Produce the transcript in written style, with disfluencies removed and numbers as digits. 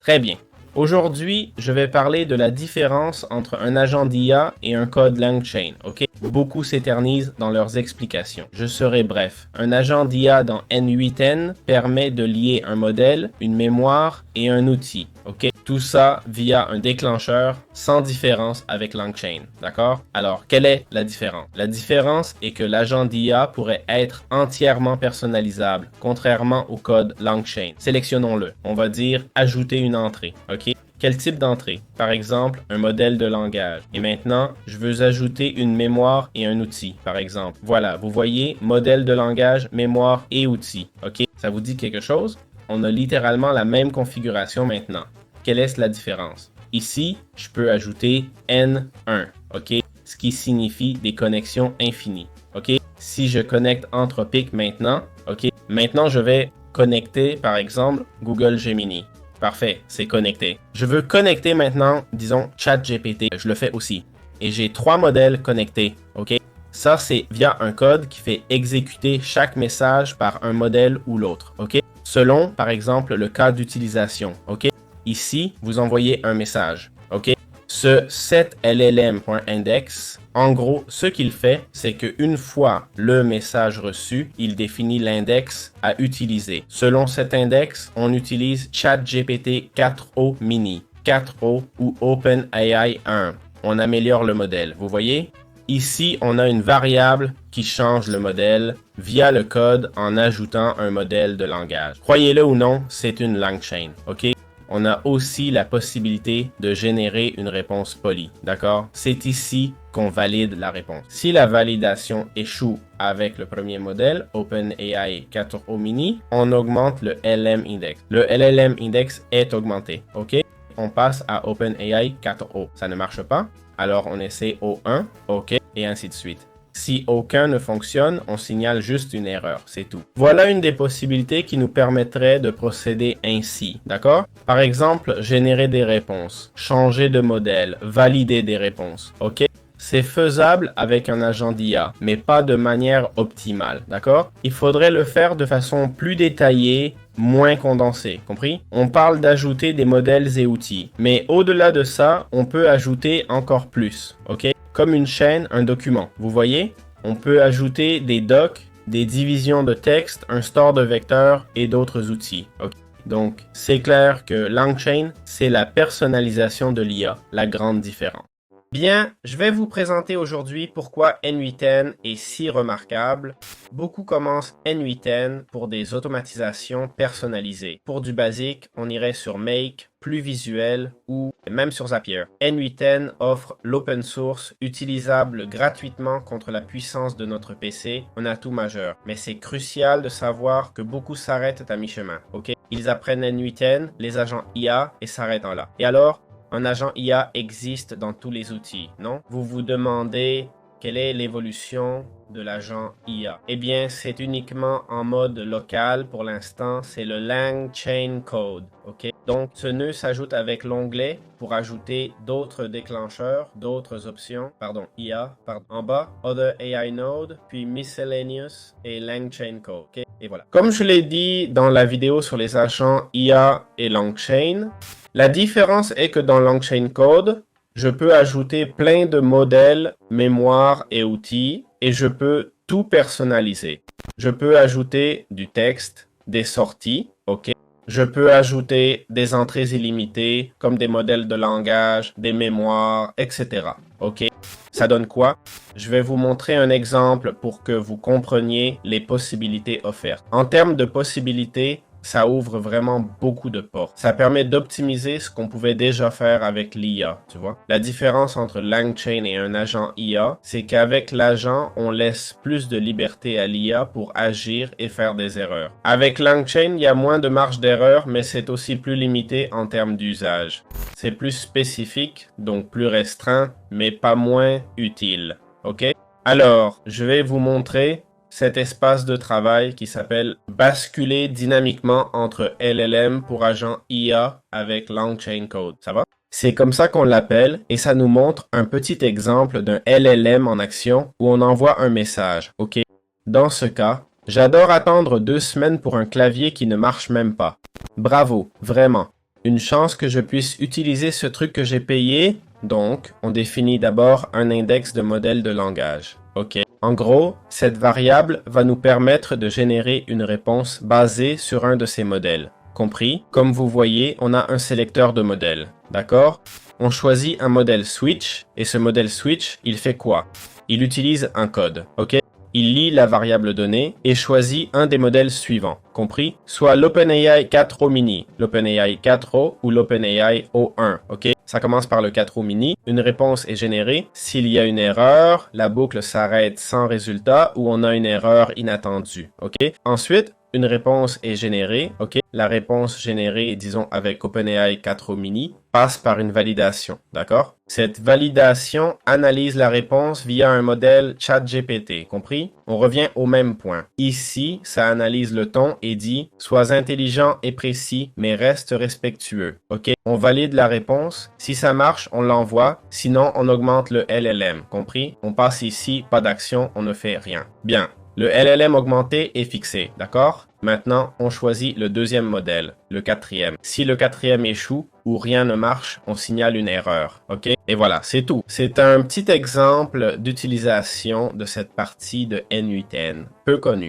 Très bien. Aujourd'hui, je vais parler de la différence entre un agent d'IA et un code LangChain, ok? Beaucoup s'éternisent dans leurs explications. Je serai bref. Un agent d'IA dans N8N permet de lier un modèle, une mémoire et un outil, ok? Tout ça via un déclencheur sans différence avec LangChain, d'accord? Alors, quelle est la différence? La différence est que l'agent d'IA pourrait être entièrement personnalisable, contrairement au code LangChain. Sélectionnons-le. On va dire ajouter une entrée, ok? Quel type d'entrée? Par exemple, un modèle de langage. Et maintenant, je veux ajouter une mémoire et un outil, par exemple. Voilà, vous voyez, modèle de langage, mémoire et outil. OK? Ça vous dit quelque chose? On a littéralement la même configuration maintenant. Quelle est la différence? Ici, je peux ajouter N1, OK? Ce qui signifie des connexions infinies. OK? Si je connecte Anthropic maintenant, OK? Maintenant, je vais connecter, par exemple, Google Gemini. Parfait, c'est connecté. Je veux connecter maintenant, disons, ChatGPT. Je le fais aussi. Et j'ai 3 modèles connectés, ok? Ça, c'est via un code qui fait exécuter chaque message par un modèle ou l'autre, ok? Selon, par exemple, le cas d'utilisation, ok? Ici, vous envoyez un message, ok? Ce setLLM.index, en gros, ce qu'il fait, c'est qu'une fois le message reçu, il définit l'index à utiliser. Selon cet index, on utilise ChatGPT 4o Mini, 4o ou OpenAI 1. On améliore le modèle, vous voyez? Ici, on a une variable qui change le modèle via le code en ajoutant un modèle de langage. Croyez-le ou non, c'est une LangChain, ok? On a aussi la possibilité de générer une réponse polie, d'accord? C'est ici qu'on valide la réponse. Si la validation échoue avec le premier modèle, OpenAI 4o Mini, on augmente le LM Index. Le LLM Index est augmenté, ok? On passe à OpenAI 4o. Ça ne marche pas, alors on essaie O1, ok, et ainsi de suite. Si aucun ne fonctionne, on signale juste une erreur, c'est tout. Voilà une des possibilités qui nous permettrait de procéder ainsi, d'accord? Par exemple, générer des réponses, changer de modèle, valider des réponses, ok? C'est faisable avec un agent d'IA, mais pas de manière optimale, d'accord? Il faudrait le faire de façon plus détaillée, moins condensée, compris? On parle d'ajouter des modèles et outils, mais au-delà de ça, on peut ajouter encore plus, ok? Comme une chaîne, un document, vous voyez? On peut ajouter des docs, des divisions de texte, un store de vecteurs et d'autres outils, ok? Donc, c'est clair que LangChain, c'est la personnalisation de l'IA, la grande différence. Bien, je vais vous présenter aujourd'hui pourquoi N8N est si remarquable. Beaucoup commencent N8N pour des automatisations personnalisées. Pour du basique, on irait sur Make, plus visuel ou même sur Zapier. N8N offre l'open source utilisable gratuitement contre la puissance de notre PC, un atout majeur. Mais c'est crucial de savoir que beaucoup s'arrêtent à mi-chemin, ok? Ils apprennent N8N, les agents IA et s'arrêtent en là. Et alors, un agent IA existe dans tous les outils, non? Vous vous demandez quelle est l'évolution de l'agent IA? Eh bien, c'est uniquement en mode local pour l'instant, c'est le LangChain Code, ok? Donc, ce nœud s'ajoute avec l'onglet pour ajouter d'autres déclencheurs, d'autres options, IA, en bas, Other AI Node, puis Miscellaneous et LangChain Code, ok? Et voilà. Comme je l'ai dit dans la vidéo sur les agents IA et LangChain, la différence est que dans LangChain Code, je peux ajouter plein de modèles, mémoire et outils et je peux tout personnaliser. Je peux ajouter du texte, des sorties, ok? Je peux ajouter des entrées illimitées comme des modèles de langage, des mémoires, etc. Ok? Ça donne quoi? Je vais vous montrer un exemple pour que vous compreniez les possibilités offertes. En termes de possibilités, ça ouvre vraiment beaucoup de portes. Ça permet d'optimiser ce qu'on pouvait déjà faire avec l'IA, tu vois. La différence entre LangChain et un agent IA, c'est qu'avec l'agent, on laisse plus de liberté à l'IA pour agir et faire des erreurs. Avec LangChain, il y a moins de marge d'erreur, mais c'est aussi plus limité en termes d'usage. C'est plus spécifique, donc plus restreint, mais pas moins utile. Ok? Alors, je vais vous montrer cet espace de travail qui s'appelle basculer dynamiquement entre LLM pour agent IA avec LangChain Code. Ça va? C'est comme ça qu'on l'appelle et ça nous montre un petit exemple d'un LLM en action où on envoie un message. Ok? Dans ce cas, j'adore attendre 2 semaines pour un clavier qui ne marche même pas. Bravo, vraiment. Une chance que je puisse utiliser ce truc que j'ai payé. Donc, on définit d'abord un index de modèle de langage. OK. En gros, cette variable va nous permettre de générer une réponse basée sur un de ces modèles. Compris? Comme vous voyez, on a un sélecteur de modèles. D'accord? On choisit un modèle switch et ce modèle switch, il fait quoi? Il utilise un code. OK? Il lit la variable donnée et choisit un des modèles suivants, compris? Soit l'OpenAI 4o mini, l'OpenAI 4o ou l'OpenAI O1, ok? Ça commence par le 4o mini, une réponse est générée. S'il y a une erreur, la boucle s'arrête sans résultat ou on a une erreur inattendue, ok? Ensuite, une réponse est générée, ok? La réponse générée, disons avec OpenAI 4o mini, passe par une validation, d'accord? Cette validation analyse la réponse via un modèle ChatGPT, compris? On revient au même point. Ici, ça analyse le ton et dit « Sois intelligent et précis, mais reste respectueux », ok? On valide la réponse. Si ça marche, on l'envoie. Sinon, on augmente le LLM, compris? On passe ici, pas d'action, on ne fait rien. Bien. Le LLM augmenté est fixé, d'accord? Maintenant, on choisit le deuxième modèle, le quatrième. Si le quatrième échoue ou rien ne marche, on signale une erreur, ok? Et voilà, c'est tout. C'est un petit exemple d'utilisation de cette partie de N8N, peu connue.